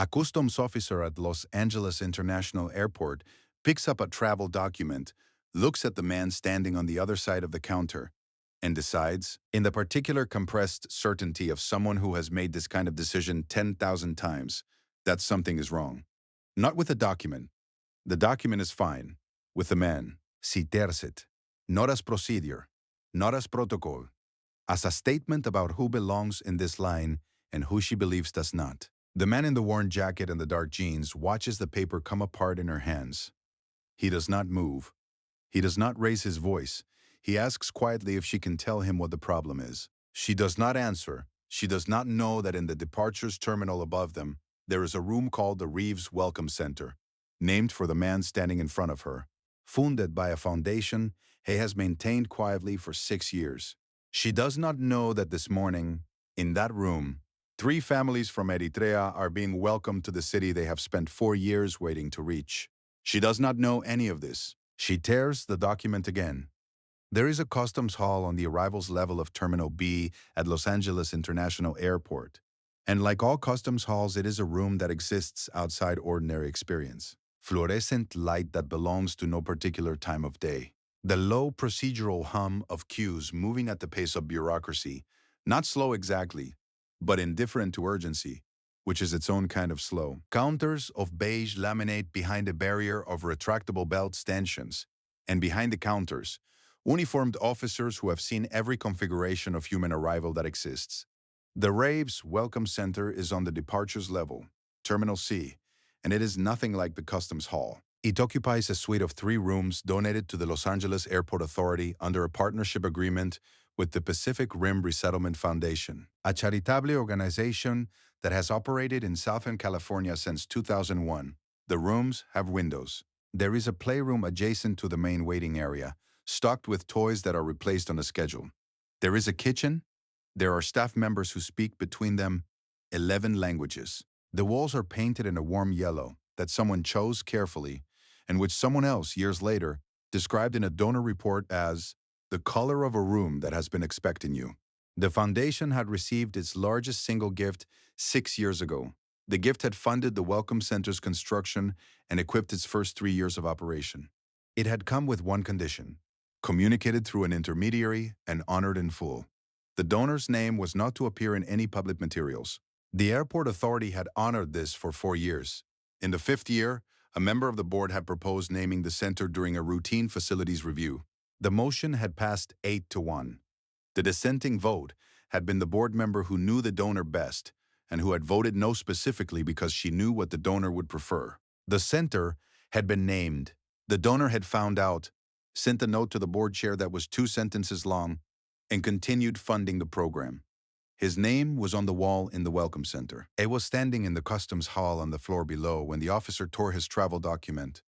A customs officer at Los Angeles International Airport picks up a travel document, looks at the man standing on the other side of the counter, and decides, in the particular compressed certainty of someone who has made this kind of decision 10,000 times, that something is wrong. Not with the document. The document is fine. With the man. Si tercet. Not as procedure. Not as protocol. As a statement about who belongs in this line and who she believes does not. The man in the worn jacket and the dark jeans watches the paper come apart in her hands. He does not move. He does not raise his voice. He asks quietly if she can tell him what the problem is. She does not answer. She does not know that in the departures terminal above them, there is a room called the Reeves Welcome Center, named for the man standing in front of her. Funded by a foundation he has maintained quietly for 6 years. She does not know that this morning, in that room, 3 families from Eritrea are being welcomed to the city they have spent 4 years waiting to reach. She does not know any of this. She tears the document again. There is a customs hall on the arrivals level of Terminal B at Los Angeles International Airport. And like all customs halls, it is a room that exists outside ordinary experience. Fluorescent light that belongs to no particular time of day. The low procedural hum of queues moving at the pace of bureaucracy, not slow exactly, but indifferent to urgency, which is its own kind of slow. Counters of beige laminate behind a barrier of retractable belt stanchions, and behind the counters, uniformed officers who have seen every configuration of human arrival that exists. The Reeves Welcome Center is on the departures level, Terminal C, and it is nothing like the Customs Hall. It occupies a suite of 3 rooms donated to the Los Angeles Airport Authority under a partnership agreement with the Pacific Rim Resettlement Foundation, a charitable organization that has operated in Southern California since 2001. The rooms have windows. There is a playroom adjacent to the main waiting area, stocked with toys that are replaced on a schedule. There is a kitchen. There are staff members who speak between them 11 languages. The walls are painted in a warm yellow that someone chose carefully and which someone else, years later, described in a donor report as the color of a room that has been expecting you. The foundation had received its largest single gift 6 years ago. The gift had funded the Welcome Center's construction and equipped its first 3 years of operation. It had come with one condition: communicated through an intermediary and honored in full. The donor's name was not to appear in any public materials. The airport authority had honored this for 4 years. In the 5th year, a member of the board had proposed naming the center during a routine facilities review. The motion had passed 8-1. The dissenting vote had been the board member who knew the donor best and who had voted no specifically because she knew what the donor would prefer. The center had been named. The donor had found out, sent a note to the board chair that was 2 sentences long, and continued funding the program. His name was on the wall in the Welcome Center. He was standing in the customs hall on the floor below when the officer tore his travel document,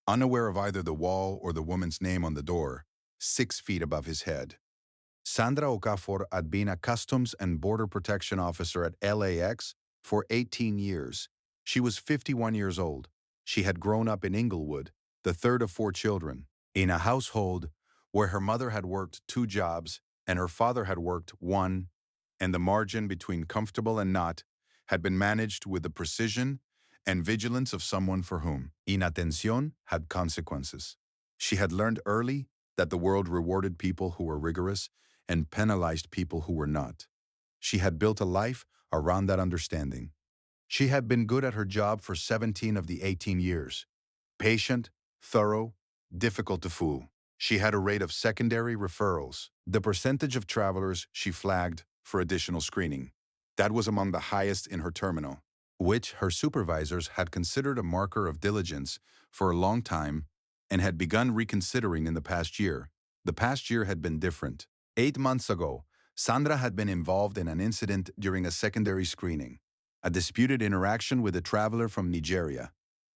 unaware of either the wall or the woman's name on the door, 6 feet above his head. Sandra Okafor had been a Customs and Border Protection officer at LAX for 18 years. She was 51 years old. She had grown up in Inglewood, the 3rd of 4 children, in a household where her mother had worked 2 jobs and her father had worked 1, and the margin between comfortable and not had been managed with the precision and vigilance of someone for whom inattención had consequences. She had learned early that the world rewarded people who were rigorous and penalized people who were not. She had built a life around that understanding. She had been good at her job for 17 of the 18 years. Patient, thorough, difficult to fool. She had a rate of secondary referrals, the percentage of travelers she flagged for additional screening. That was among the highest in her terminal, which her supervisors had considered a marker of diligence for a long time and had begun reconsidering in the past year. The past year had been different. 8 months ago, Sandra had been involved in an incident during a secondary screening, a disputed interaction with a traveler from Nigeria,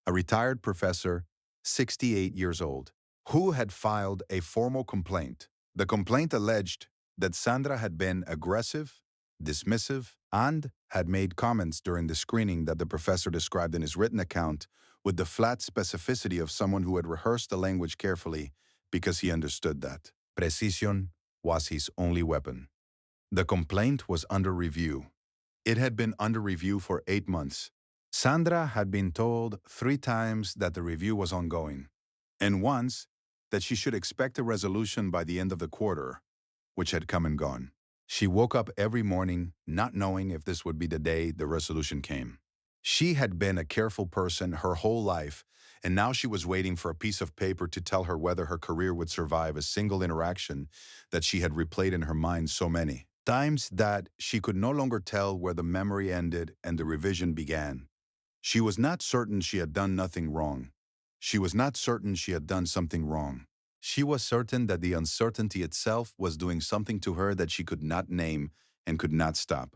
a retired professor, 68 years old, who had filed a formal complaint. The complaint alleged that Sandra had been aggressive, dismissive, and had made comments during the screening that the professor described in his written account with the flat specificity of someone who had rehearsed the language carefully because he understood that precision was his only weapon. The complaint was under review. It had been under review for 8 months. Sandra had been told 3 times that the review was ongoing, and once that she should expect a resolution by the end of the quarter, which had come and gone. She woke up every morning not knowing if this would be the day the resolution came. She had been a careful person her whole life, and now she was waiting for a piece of paper to tell her whether her career would survive a single interaction that she had replayed in her mind so many times that she could no longer tell where the memory ended and the revision began. She was not certain she had done nothing wrong. She was not certain she had done something wrong. She was certain that the uncertainty itself was doing something to her that she could not name and could not stop.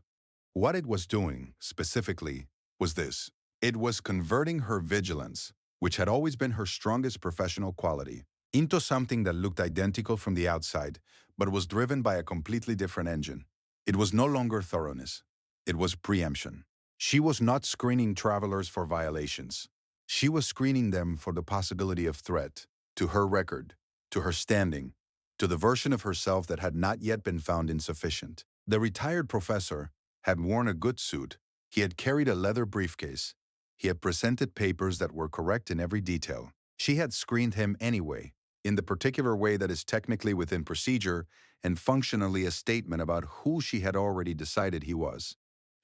What it was doing, specifically, was this. It was converting her vigilance, which had always been her strongest professional quality, into something that looked identical from the outside, but was driven by a completely different engine. It was no longer thoroughness. It was preemption. She was not screening travelers for violations. She was screening them for the possibility of threat to her record, to her standing, to the version of herself that had not yet been found insufficient. The retired professor had worn a good suit. He had carried a leather briefcase. He had presented papers that were correct in every detail. She had screened him anyway, in the particular way that is technically within procedure and functionally a statement about who she had already decided he was.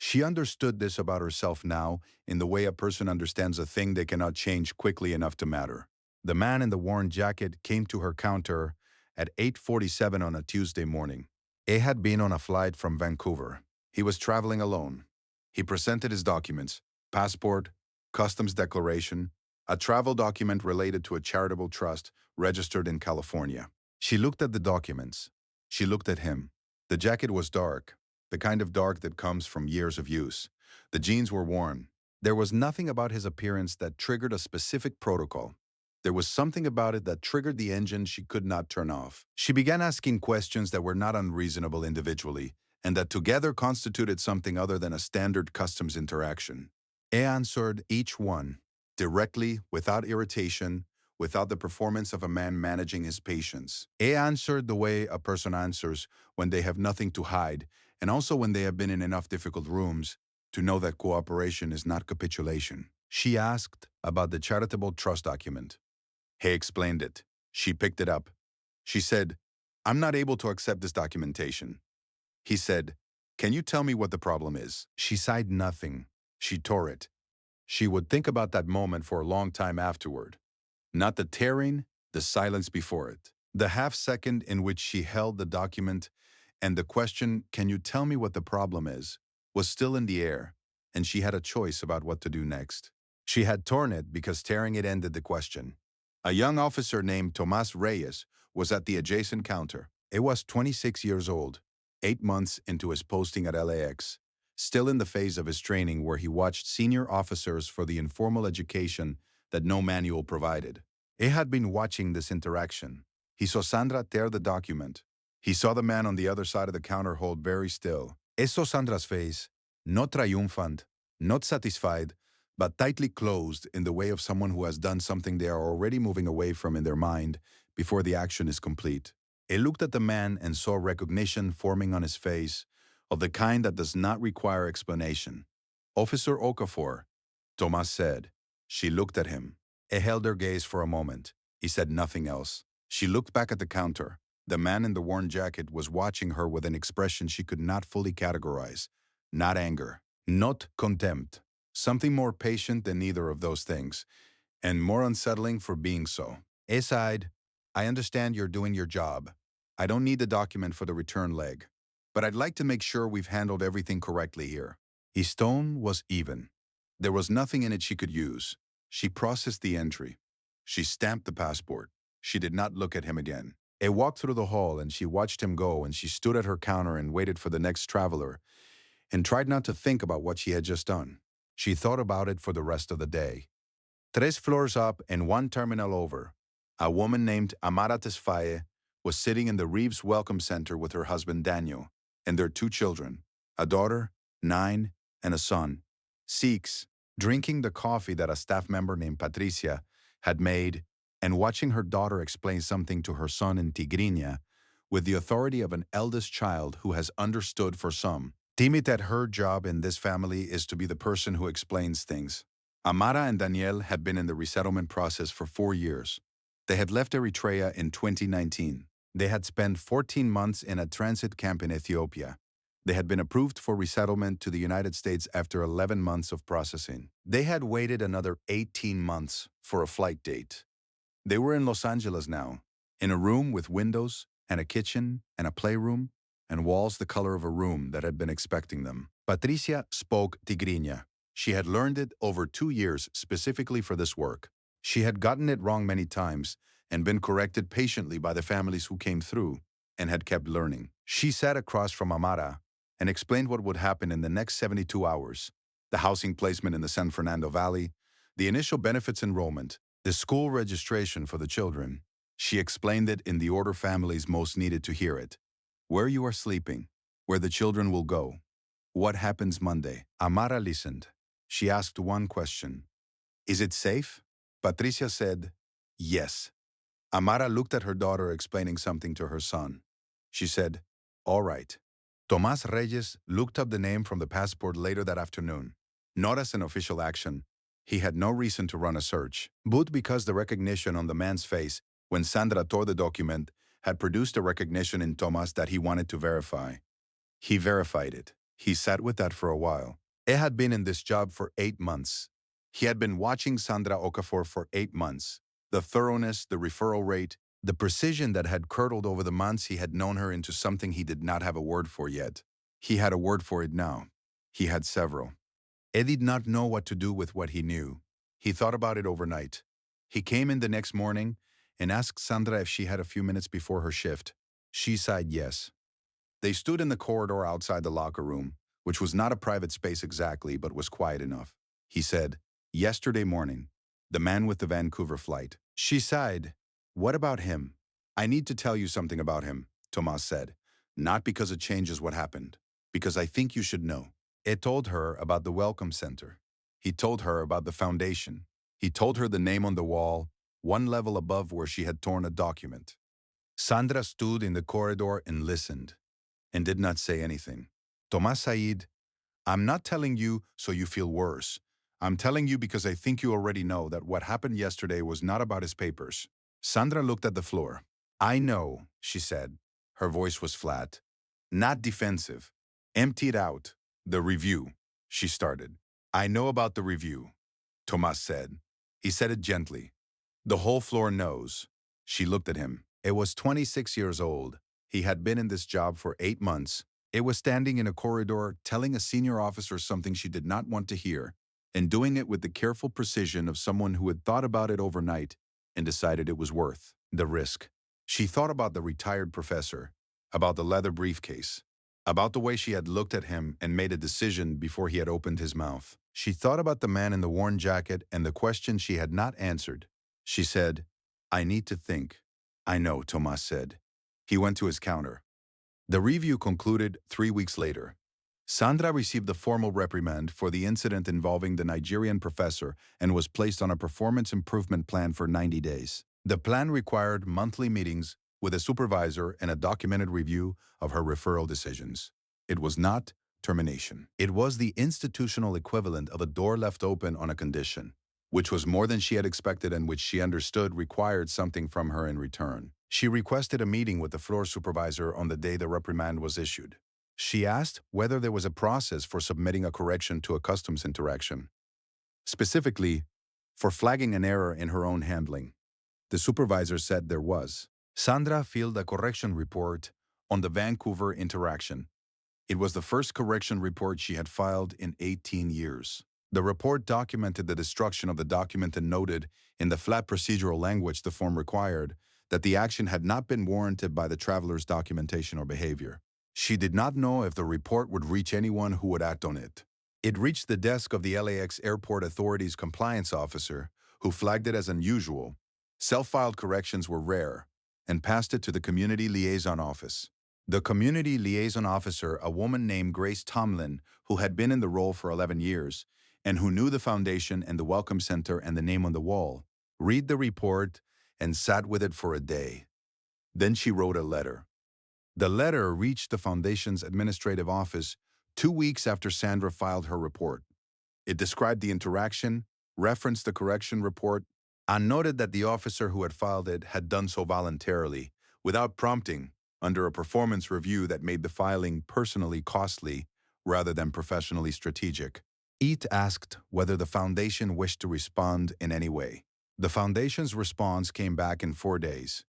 She understood this about herself now in the way a person understands a thing they cannot change quickly enough to matter. The man in the worn jacket came to her counter at 8:47 on a Tuesday morning. He had been on a flight from Vancouver. He was traveling alone. He presented his documents, passport, customs declaration, a travel document related to a charitable trust registered in California. She looked at the documents. She looked at him. The jacket was dark, the kind of dark that comes from years of use. The jeans were worn. There was nothing about his appearance that triggered a specific protocol. There was something about it that triggered the engine she could not turn off. She began asking questions that were not unreasonable individually, and that together constituted something other than a standard customs interaction. He answered each one, directly, without irritation, without the performance of a man managing his patience. He answered the way a person answers when they have nothing to hide, and also when they have been in enough difficult rooms to know that cooperation is not capitulation. She asked about the charitable trust document. He explained it. She picked it up. She said, "I'm not able to accept this documentation." He said, "Can you tell me what the problem is?" She sighed nothing. She tore it. She would think about that moment for a long time afterward. Not the tearing, the silence before it. The half-second in which she held the document and the question, "Can you tell me what the problem is?" was still in the air, and she had a choice about what to do next. She had torn it because tearing it ended the question. A young officer named Tomas Reyes was at the adjacent counter. He was 26 years old, 8 months into his posting at LAX, still in the phase of his training where he watched senior officers for the informal education that no manual provided. He had been watching this interaction. He saw Sandra tear the document. He saw the man on the other side of the counter hold very still. He saw Sandra's face, not triumphant, not satisfied, but tightly closed in the way of someone who has done something they are already moving away from in their mind before the action is complete. He looked at the man and saw recognition forming on his face, of the kind that does not require explanation. "Officer Okafor," Tomas said. She looked at him. He held her gaze for a moment. He said nothing else. She looked back at the counter. The man in the worn jacket was watching her with an expression she could not fully categorize. Not anger, not contempt. Something more patient than either of those things, and more unsettling for being so. He sighed, "I understand you're doing your job. I don't need the document for the return leg. But I'd like to make sure we've handled everything correctly here." His tone was even. There was nothing in it she could use. She processed the entry. She stamped the passport. She did not look at him again. He walked through the hall and she watched him go, and she stood at her counter and waited for the next traveler and tried not to think about what she had just done. She thought about it for the rest of the day. 3 floors up and 1 terminal over, a woman named Amara Tesfaye was sitting in the Reeves Welcome Center with her husband Daniel and their 2 children, a daughter, 9, and a son, 6, drinking the coffee that a staff member named Patricia had made and watching her daughter explain something to her son in Tigrinya with the authority of an eldest child who has understood for some Deem it that her job in this family is to be the person who explains things. Amara and Daniel had been in the resettlement process for 4 years. They had left Eritrea in 2019. They had spent 14 months in a transit camp in Ethiopia. They had been approved for resettlement to the United States after 11 months of processing. They had waited another 18 months for a flight date. They were in Los Angeles now, in a room with windows and a kitchen and a playroom and walls the color of a room that had been expecting them. Patricia spoke Tigrinya. She had learned it over 2 years specifically for this work. She had gotten it wrong many times and been corrected patiently by the families who came through and had kept learning. She sat across from Amara and explained what would happen in the next 72 hours, the housing placement in the San Fernando Valley, the initial benefits enrollment, the school registration for the children. She explained it in the order families most needed to hear it. Where you are sleeping, where the children will go, what happens Monday. Amara listened. She asked one question. Is it safe? Patricia said, yes. Amara looked at her daughter explaining something to her son. She said, all right. Tomás Reyes looked up the name from the passport later that afternoon. Not as an official action. He had no reason to run a search, but because the recognition on the man's face when Sandra tore the document had produced a recognition in Tomás that he wanted to verify. He verified it. He sat with that for a while. He had been in this job for 8 months. He had been watching Sandra Okafor for 8 months. The thoroughness, the referral rate, the precision that had curdled over the months he had known her into something he did not have a word for yet. He had a word for it now. He had several. Ed did not know what to do with what he knew. He thought about it overnight. He came in the next morning and asked Sandra if she had a few minutes before her shift. She sighed yes. They stood in the corridor outside the locker room, which was not a private space exactly, but was quiet enough. He said, yesterday morning, the man with the Vancouver flight. She sighed. What about him? I need to tell you something about him, Tomas said. Not because it changes what happened, because I think you should know. It told her about the Welcome Center. He told her about the foundation. He told her the name on the wall, one level above where she had torn a document. Sandra stood in the corridor and listened, and did not say anything. Tomas Said, I'm not telling you so you feel worse. I'm telling you because I think you already know that what happened yesterday was not about his papers. Sandra looked at the floor. I know, she said. Her voice was flat. Not defensive. Emptied out. The review, she started. I know about the review, Tomas said. He said it gently. The whole floor knows. She looked at him. It was 26 years old. He had been in this job for 8 months. It was standing in a corridor telling a senior officer something she did not want to hear, and doing it with the careful precision of someone who had thought about it overnight and decided it was worth the risk. She thought about the retired professor, about the leather briefcase, about the way she had looked at him and made a decision before he had opened his mouth. She thought about the man in the worn jacket and the question she had not answered. She said, I need to think. I know, Tomas said. He went to his counter. The review concluded 3 weeks later. Sandra received a formal reprimand for the incident involving the Nigerian professor and was placed on a performance improvement plan for 90 days. The plan required monthly meetings with a supervisor and a documented review of her referral decisions. It was not termination. It was the institutional equivalent of a door left open on a condition, which was more than she had expected and which she understood required something from her in return. She requested a meeting with the floor supervisor on the day the reprimand was issued. She asked whether there was a process for submitting a correction to a customs interaction, specifically for flagging an error in her own handling. The supervisor said there was. Sandra filled a correction report on the Vancouver interaction. It was the first correction report she had filed in 18 years. The report documented the destruction of the document and noted, in the flat procedural language the form required, that the action had not been warranted by the traveler's documentation or behavior. She did not know if the report would reach anyone who would act on it. It reached the desk of the LAX Airport Authority's compliance officer, who flagged it as unusual. Self-filed corrections were rare, and passed it to the Community Liaison Office. The Community Liaison Officer, a woman named Grace Tomlin, who had been in the role for 11 years, and who knew the foundation and the Welcome Center and the name on the wall, read the report and sat with it for a day. Then she wrote a letter. The letter reached the foundation's administrative office 2 weeks after Sandra filed her report. It described the interaction, referenced the correction report, and noted that the officer who had filed it had done so voluntarily, without prompting, under a performance review that made the filing personally costly rather than professionally strategic. It asked whether the foundation wished to respond in any way. The foundation's response came back in 4 days.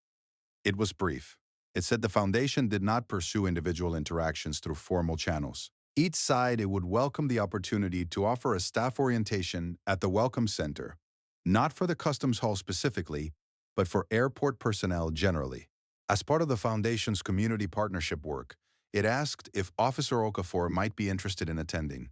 It was brief. It said the foundation did not pursue individual interactions through formal channels. Each side it would welcome the opportunity to offer a staff orientation at the Welcome Center, not for the Customs Hall specifically, but for airport personnel generally. As part of the foundation's community partnership work, it asked if Officer Okafor might be interested in attending.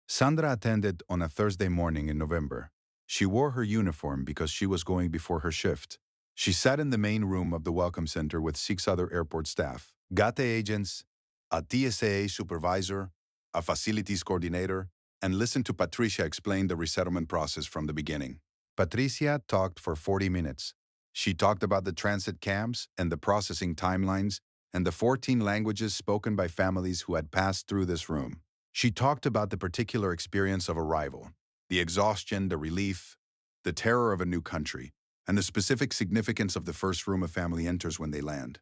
Sandra attended on a Thursday morning in November. She wore her uniform because she was going before her shift. She sat in the main room of the Welcome Center with 6 other airport staff, GATE agents, a TSA supervisor, a facilities coordinator, and listened to Patricia explain the resettlement process from the beginning. Patricia talked for 40 minutes. She talked about the transit camps and the processing timelines and the 14 languages spoken by families who had passed through this room. She talked about the particular experience of arrival, the exhaustion, the relief, the terror of a new country, and the specific significance of the first room a family enters when they land.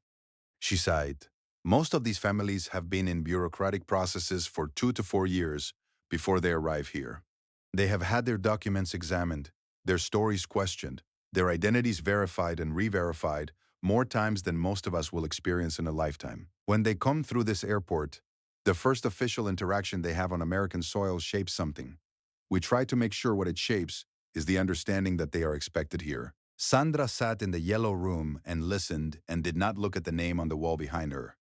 She sighed. Most of these families have been in bureaucratic processes for 2 to 4 years before they arrive here. They have had their documents examined, their stories questioned, their identities verified and re-verified more times than most of us will experience in a lifetime. When they come through this airport, the first official interaction they have on American soil shapes something. We try to make sure what it shapes is the understanding that they are expected here. Sandra sat in the yellow room and listened and did not look at the name on the wall behind her.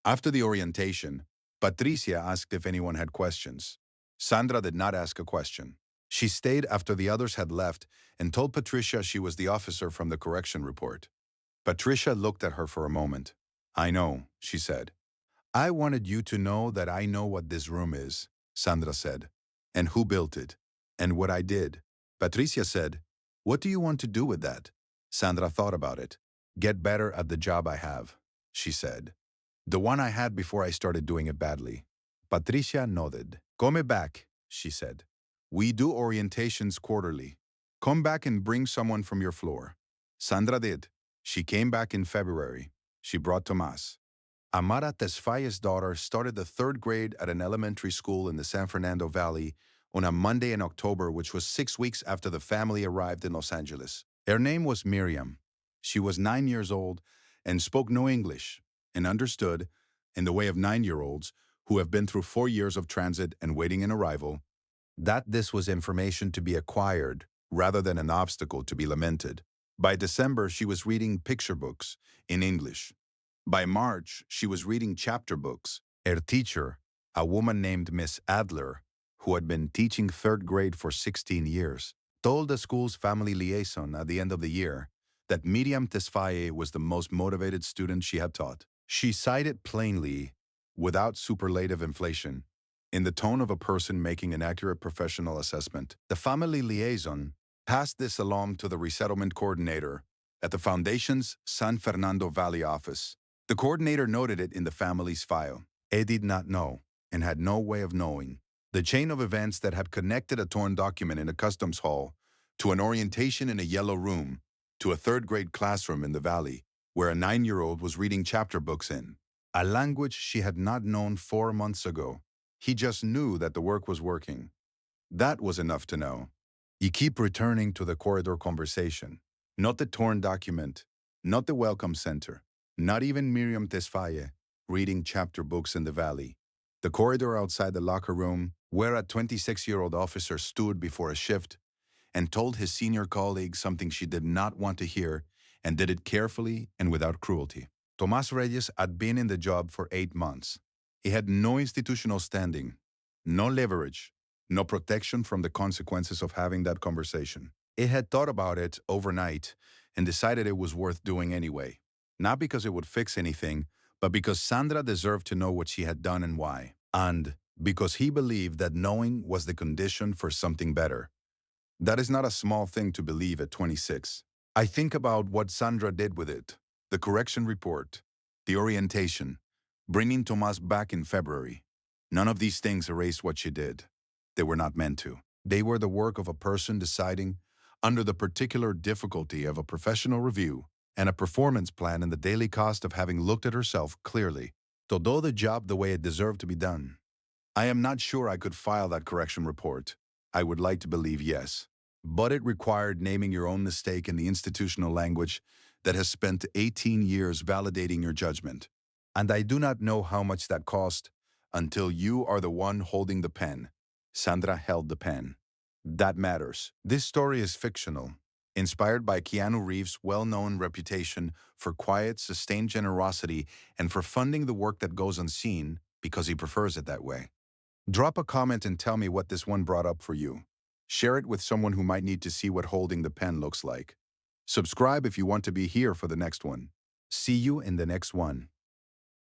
After the orientation, Patricia asked if anyone had questions. Sandra did not ask a question. She stayed after the others had left and told Patricia she was the officer from the correction report. Patricia looked at her for a moment. "I know," she said. "I wanted you to know that I know what this room is," Sandra said, "and who built it, and what I did." Patricia said, "What do you want to do with that?" Sandra thought about it. "Get better at the job I have," she said. "The one I had before I started doing it badly." Patricia nodded. "Come back," she said. "We do orientations quarterly. Come back and bring someone from your floor." Sandra did. She came back in February. She brought Tomas. Amara Tesfaye's daughter started the 3rd grade at an elementary school in the San Fernando Valley on a Monday in October, which was 6 weeks after the family arrived in Los Angeles. Her name was Miriam. She was 9 years old and spoke no English and understood, in the way of 9-year-olds who have been through 4 years of transit and waiting in arrival, that this was information to be acquired rather than an obstacle to be lamented. By December, she was reading picture books in English. By March, she was reading chapter books. Her teacher, a woman named Miss Adler, who had been teaching 3rd grade for 16 years, told the school's family liaison at the end of the year that Miriam Tesfaye was the most motivated student she had taught. She cited plainly, without superlative inflation, in the tone of a person making an accurate professional assessment. The family liaison passed this along to the resettlement coordinator at the Foundation's San Fernando Valley office. The coordinator noted it in the family's file. They did not know, and had no way of knowing, the chain of events that had connected a torn document in a customs hall to an orientation in a yellow room to a 3rd grade classroom in the valley where a 9-year-old was reading chapter books in, a language she had not known 4 months ago. He just knew that the work was working. That was enough to know. You keep returning to the corridor conversation, not the torn document, not the welcome center, not even Miriam Tesfaye reading chapter books in the valley. The corridor outside the locker room, where a 26-year-old officer stood before a shift and told his senior colleague something she did not want to hear and did it carefully and without cruelty. Tomas Reyes had been in the job for 8 months. He had no institutional standing, no leverage, no protection from the consequences of having that conversation. He had thought about it overnight and decided it was worth doing anyway. Not because it would fix anything, but because Sandra deserved to know what she had done and why. And because he believed that knowing was the condition for something better. That is not a small thing to believe at 26. I think about what Sandra did with it. The correction report, the orientation, bringing Tomas back in February. None of these things erase what you did. They were not meant to. They were the work of a person deciding, under the particular difficulty of a professional review and a performance plan and the daily cost of having looked at herself clearly, to do the job the way it deserved to be done. I am not sure I could file that correction report. I would like to believe yes. But it required naming your own mistake in the institutional language that has spent 18 years validating your judgment. And I do not know how much that cost until you are the one holding the pen. Sandra held the pen. That matters. This story is fictional, inspired by Keanu Reeves' well-known reputation for quiet, sustained generosity and for funding the work that goes unseen because he prefers it that way. Drop a comment and tell me what this one brought up for you. Share it with someone who might need to see what holding the pen looks like. Subscribe if you want to be here for the next one. See you in the next one.